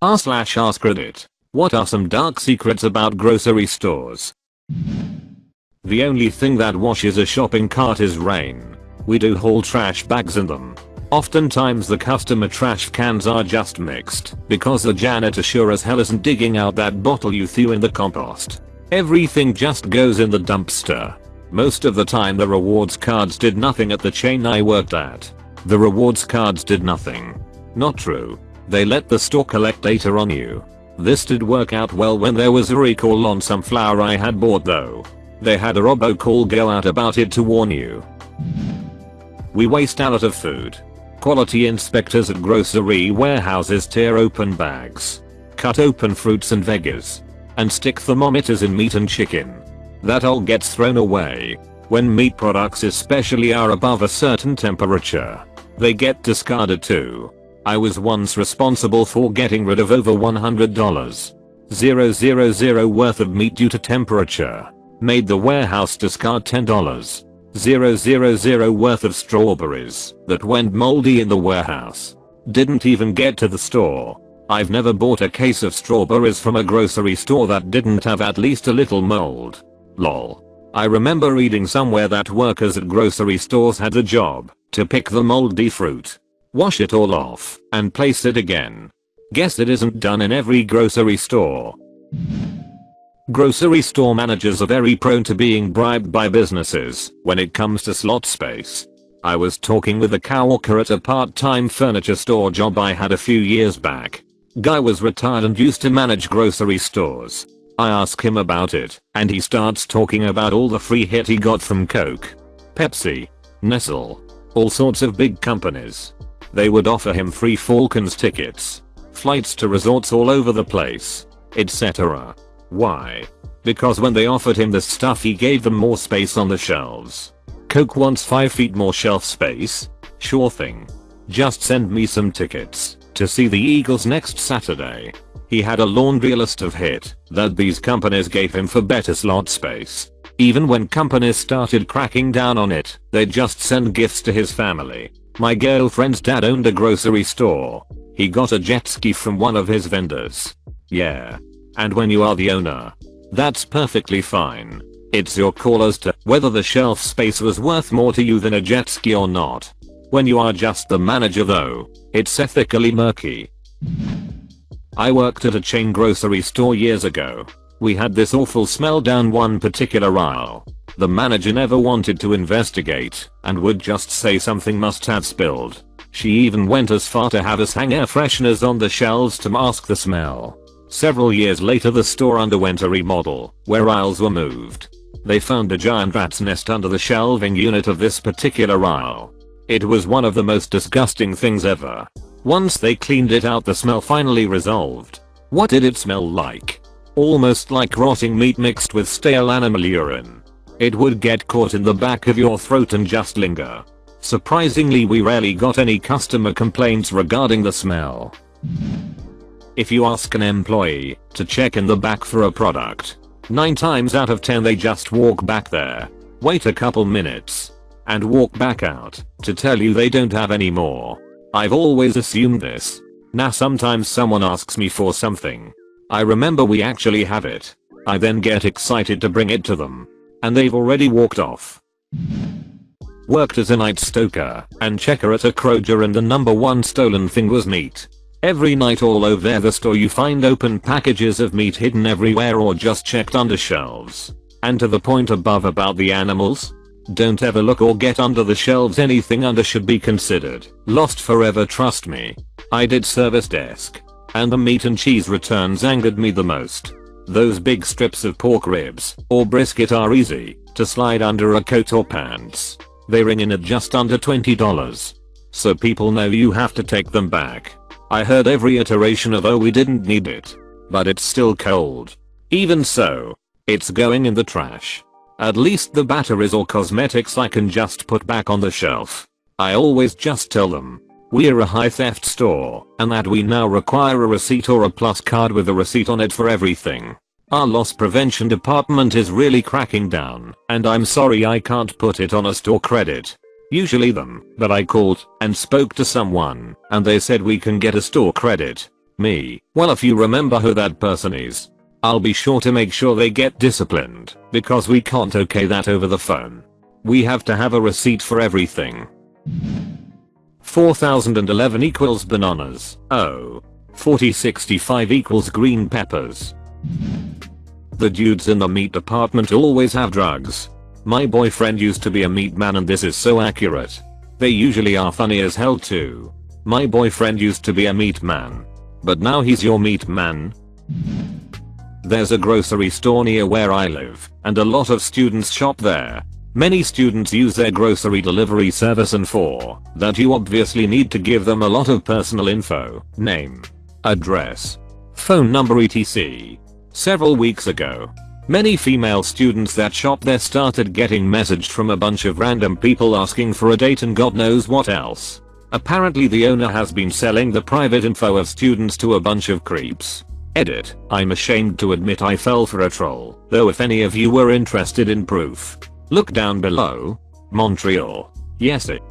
r/AskReddit. What are some dark secrets about grocery stores? The only thing that washes a shopping cart is rain. We do haul trash bags in them. Oftentimes the customer trash cans are just mixed because the janitor sure as hell isn't digging out that bottle you threw in the compost. Everything just goes in the dumpster. Most of the time the rewards cards did nothing at the chain I worked at. The rewards cards did nothing. Not true. They let the store collect data on you. This did work out well when there was a recall on some flour I had bought though. They had a robocall go out about it to warn you. We waste a lot of food. Quality inspectors at grocery warehouses tear open bags, cut open fruits and veggies, and stick thermometers in meat and chicken. That all gets thrown away. When meat products especially are above a certain temperature, they get discarded too. I was once responsible for getting rid of over $100,000 worth of meat due to temperature. Made the warehouse discard $10,000 worth of strawberries that went moldy in the warehouse. Didn't even get to the store. I've never bought a case of strawberries from a grocery store that didn't have at least a little mold. Lol. I remember reading somewhere that workers at grocery stores had the job to pick the moldy fruit, wash it all off, and place it again. Guess it isn't done in every grocery store. Grocery store managers are very prone to being bribed by businesses when it comes to slot space. I was talking with a coworker at a part-time furniture store job I had a few years back. Guy was retired and used to manage grocery stores. I ask him about it, and he starts talking about all the free hit he got from Coke, Pepsi, Nestle, all sorts of big companies. They would offer him free Falcons tickets, flights to resorts all over the place, etc. Why? Because when they offered him this stuff he gave them more space on the shelves. Coke wants 5 feet more shelf space? Sure thing. Just send me some tickets to see the Eagles next Saturday. He had a laundry list of hit that these companies gave him for better slot space. Even when companies started cracking down on it, they'd just send gifts to his family. My girlfriend's dad owned a grocery store. He got a jet ski from one of his vendors. Yeah. And when you are the owner, that's perfectly fine. It's your call as to whether the shelf space was worth more to you than a jet ski or not. When you are just the manager though, it's ethically murky. I worked at a chain grocery store years ago. We had this awful smell down one particular aisle. The manager never wanted to investigate and would just say something must have spilled. She even went as far to have us hang air fresheners on the shelves to mask the smell. Several years later the store underwent a remodel where aisles were moved. They found a giant rat's nest under the shelving unit of this particular aisle. It was one of the most disgusting things ever. Once they cleaned it out the smell finally resolved. What did it smell like? Almost like rotting meat mixed with stale animal urine. It would get caught in the back of your throat and just linger. Surprisingly we rarely got any customer complaints regarding the smell. If you ask an employee to check in the back for a product, 9 times out of 10 they just walk back there, wait a couple minutes, and walk back out to tell you they don't have any more. I've always assumed this. Now sometimes someone asks me for something. I remember we actually have it. I then get excited to bring it to them, and they've already walked off. Worked as a night stoker and checker at a Kroger and the #1 stolen thing was meat. Every night all over the store you find open packages of meat hidden everywhere or just checked under shelves. And to the point above about the animals? Don't ever look or get under the shelves. Anything under should be considered lost forever, trust me. I did service desk, and the meat and cheese returns angered me the most. Those big strips of pork ribs or brisket are easy to slide under a coat or pants. They ring in at just under $20. So people know you have to take them back. I heard every iteration of "oh we didn't need it, but it's still cold." Even so, it's going in the trash. At least the batteries or cosmetics I can just put back on the shelf. I always just tell them we're a high theft store and that we now require a receipt or a plus card with a receipt on it for everything. Our loss prevention department is really cracking down and I'm sorry I can't put it on a store credit. Usually them, but I called and spoke to someone and they said we can get a store credit. Me, well, if you remember who that person is, I'll be sure to make sure they get disciplined, because we can't okay that over the phone. We have to have a receipt for everything. 4011 equals bananas. Oh. 4065 equals green peppers. The dudes in the meat department always have drugs. My boyfriend used to be a meat man, and this is so accurate. They usually are funny as hell too. My boyfriend used to be a meat man. But now he's your meat man? There's a grocery store near where I live, and a lot of students shop there. Many students use their grocery delivery service, and for that you obviously need to give them a lot of personal info, name, address, phone number, etc. Several weeks ago, many female students that shop there started getting messaged from a bunch of random people asking for a date and God knows what else. Apparently the owner has been selling the private info of students to a bunch of creeps. Edit, I'm ashamed to admit I fell for a troll, though if any of you were interested in proof, look down below. Montreal. Yes it.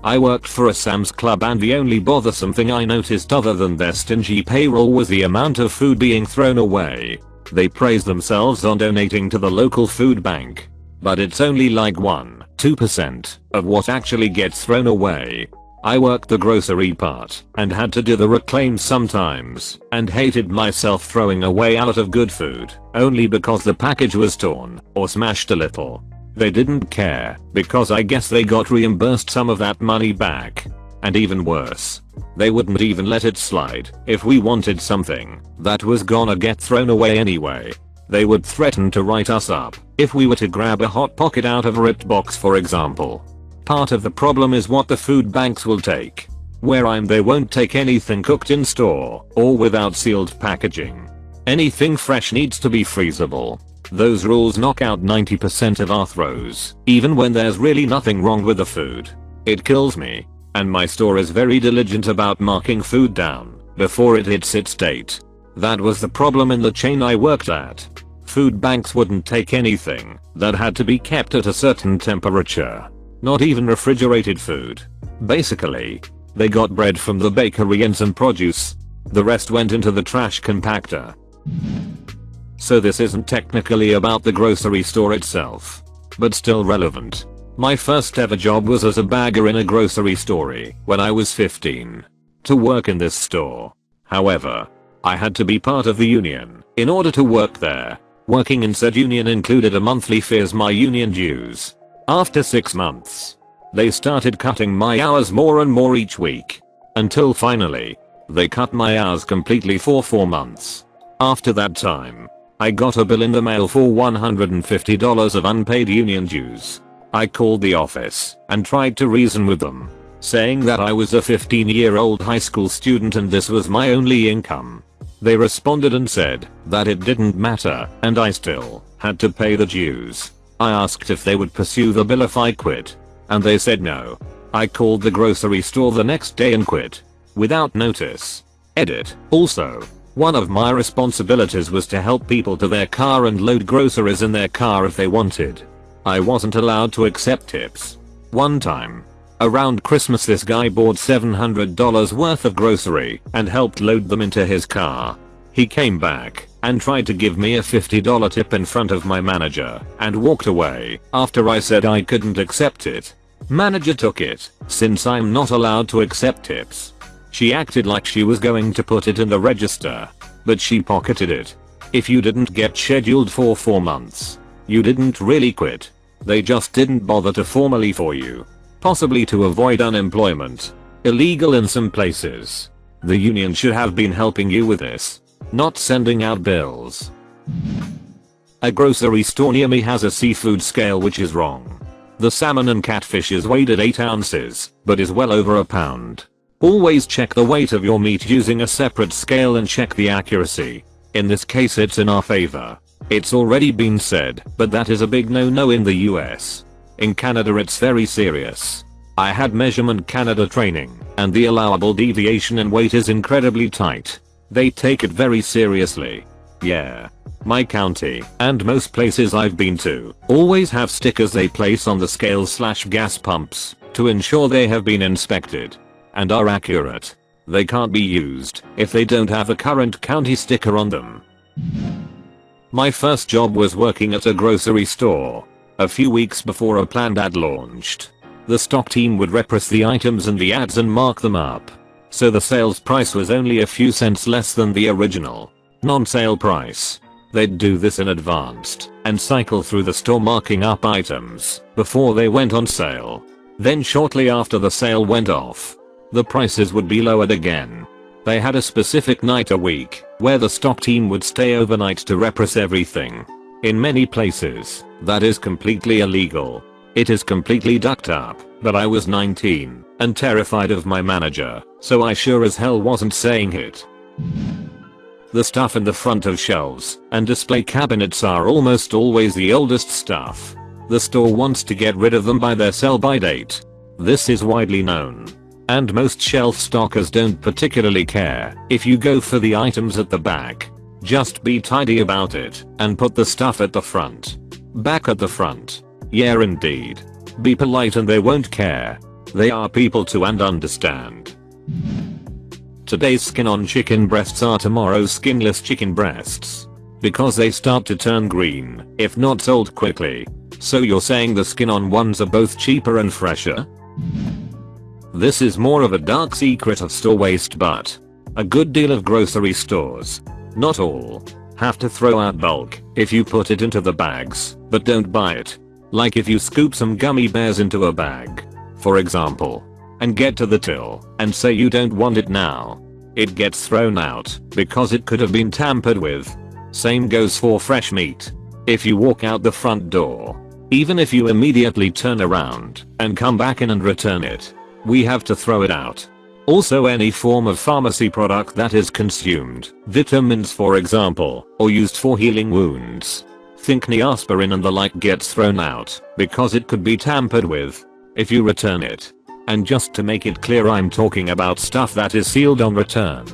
I worked for a Sam's Club, and the only bothersome thing I noticed other than their stingy payroll was the amount of food being thrown away. They praise themselves on donating to the local food bank, but it's only like 1-2% of what actually gets thrown away. I worked the grocery part and had to do the reclaim sometimes, and hated myself throwing away a lot of good food only because the package was torn or smashed a little. They didn't care because I guess they got reimbursed some of that money back. And even worse, they wouldn't even let it slide if we wanted something that was gonna get thrown away anyway. They would threaten to write us up if we were to grab a Hot Pocket out of a ripped box, for example. Part of the problem is what the food banks will take. Where I'm, they won't take anything cooked in store or without sealed packaging. Anything fresh needs to be freezable. Those rules knock out 90% of our throws, even when there's really nothing wrong with the food. It kills me. And my store is very diligent about marking food down before it hits its date. That was the problem in the chain I worked at. Food banks wouldn't take anything that had to be kept at a certain temperature. Not even refrigerated food. Basically, they got bread from the bakery and some produce. The rest went into the trash compactor. So this isn't technically about the grocery store itself, but still relevant. My first ever job was as a bagger in a grocery store when I was 15. To work in this store, however, I had to be part of the union in order to work there. Working in said union included a monthly fee as my union dues. After 6 months, they started cutting my hours more and more each week, until finally, they cut my hours completely for 4 months. After that time, I got a bill in the mail for $150 of unpaid union dues. I called the office and tried to reason with them, saying that I was a 15-year-old high school student and this was my only income. They responded and said that it didn't matter and I still had to pay the dues. I asked if they would pursue the bill if I quit, and they said no. I called the grocery store the next day and quit, without notice. Edit. Also, one of my responsibilities was to help people to their car and load groceries in their car if they wanted. I wasn't allowed to accept tips. One time, around Christmas, this guy bought $700 worth of grocery and helped load them into his car. He came back and tried to give me a $50 tip in front of my manager and walked away after I said I couldn't accept it. Manager took it, since I'm not allowed to accept tips. She acted like she was going to put it in the register, but she pocketed it. If you didn't get scheduled for 4 months, you didn't really quit. They just didn't bother to formally for you. Possibly to avoid unemployment. Illegal in some places. The union should have been helping you with this, not sending out bills. A grocery store near me has a seafood scale which is wrong. The salmon and catfish is weighed at 8 ounces, but is well over a pound. Always check the weight of your meat using a separate scale and check the accuracy. In this case it's in our favor. It's already been said, but that is a big no-no in the US. In Canada it's very serious. I had Measurement Canada training, and the allowable deviation in weight is incredibly tight. They take it very seriously. Yeah. My county, and most places I've been to, always have stickers they place on the scales/gas pumps to ensure they have been inspected and are accurate. They can't be used if they don't have a current county sticker on them. My first job was working at a grocery store. A few weeks before a planned ad launched, the stock team would repress the items in the ads and mark them up, so the sales price was only a few cents less than the original non-sale price. They'd do this in advance and cycle through the store marking up items before they went on sale. Then shortly after the sale went off, the prices would be lowered again. They had a specific night a week where the stock team would stay overnight to repress everything. In many places, that is completely illegal. It is completely ducked up, but I was 19 and terrified of my manager, so I sure as hell wasn't saying it. The stuff in the front of shelves and display cabinets are almost always the oldest stuff. The store wants to get rid of them by their sell-by date. This is widely known. And most shelf stockers don't particularly care if you go for the items at the back. Just be tidy about it and put the stuff at the front. Back at the front. Yeah, indeed. Be polite and they won't care. They are people too and understand. Today's skin on chicken breasts are tomorrow's skinless chicken breasts. Because they start to turn green if not sold quickly. So you're saying the skin on ones are both cheaper and fresher? This is more of a dark secret of store waste, but a good deal of grocery stores, not all, have to throw out bulk if you put it into the bags, but don't buy it. Like if you scoop some gummy bears into a bag, for example, and get to the till and say you don't want it now, it gets thrown out because it could have been tampered with. Same goes for fresh meat. If you walk out the front door, even if you immediately turn around and come back in and return it, we have to throw it out. Also, any form of pharmacy product that is consumed, vitamins for example, or used for healing wounds, think Neosporin and the like, gets thrown out because it could be tampered with if you return it. And just to make it clear, I'm talking about stuff that is sealed on return.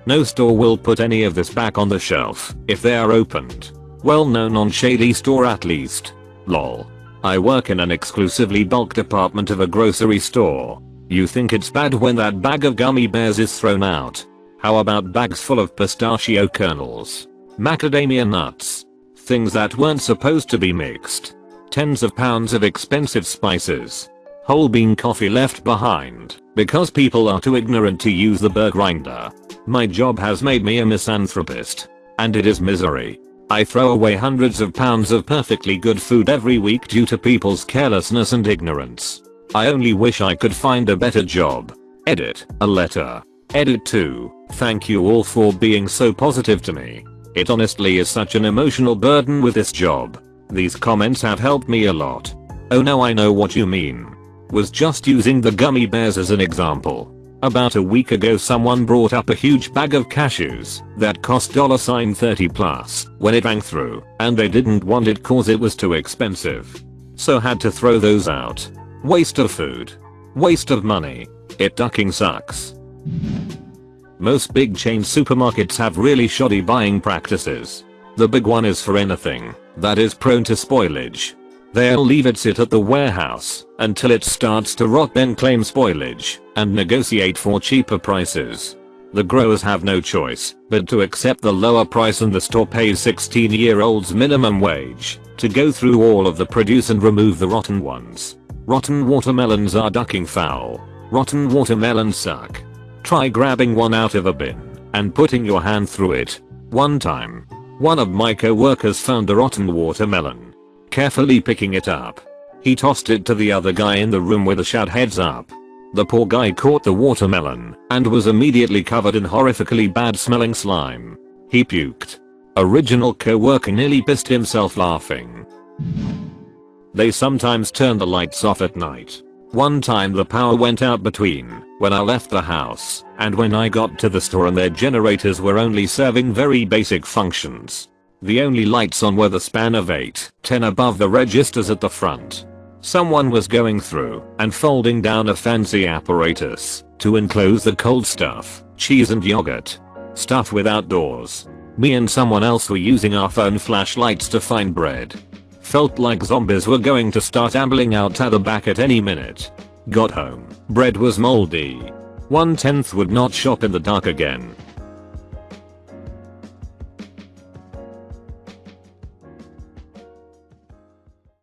No store will put any of this back on the shelf if they are opened. Well known on shady store at least. Lol. I work in an exclusively bulk department of a grocery store. You think it's bad when that bag of gummy bears is thrown out? How about bags full of pistachio kernels, macadamia nuts, things that weren't supposed to be mixed, tens of pounds of expensive spices, whole bean coffee left behind because people are too ignorant to use the burr grinder. My job has made me a misanthropist, and it is misery. I throw away hundreds of pounds of perfectly good food every week due to people's carelessness and ignorance. I only wish I could find a better job. Edit a letter. Edit 2. Thank you all for being so positive to me. It honestly is such an emotional burden with this job. These comments have helped me a lot. Oh no, I know what you mean. Was just using the gummy bears as an example. About a week ago someone brought up a huge bag of cashews that cost $30 plus when it rang through, and they didn't want it cause it was too expensive. So had to throw those out. Waste of food. Waste of money. It ducking sucks. Most big chain supermarkets have really shoddy buying practices. The big one is for anything that is prone to spoilage. They'll leave it sit at the warehouse until it starts to rot, then claim spoilage and negotiate for cheaper prices. The growers have no choice but to accept the lower price, and the store pays 16-year-olds minimum wage to go through all of the produce and remove the rotten ones. Rotten watermelons are ducking foul. Rotten watermelons suck. Try grabbing one out of a bin and putting your hand through it. One time, one of my co-workers found a rotten watermelon. Carefully picking it up, he tossed it to the other guy in the room with a shout, "Heads up." The poor guy caught the watermelon and was immediately covered in horrifically bad smelling slime. He puked. Original co-worker nearly pissed himself laughing. They sometimes turn the lights off at night. One time the power went out between when I left the house and when I got to the store, and their generators were only serving very basic functions. The only lights on were the span of 8-10 above the registers at the front. Someone was going through and folding down a fancy apparatus to enclose the cold stuff, cheese and yogurt. Stuff without doors. Me and someone else were using our phone flashlights to find bread. Felt like zombies were going to start ambling out at the back at any minute. Got home. Bread was moldy. 1/10 would not shop in the dark again.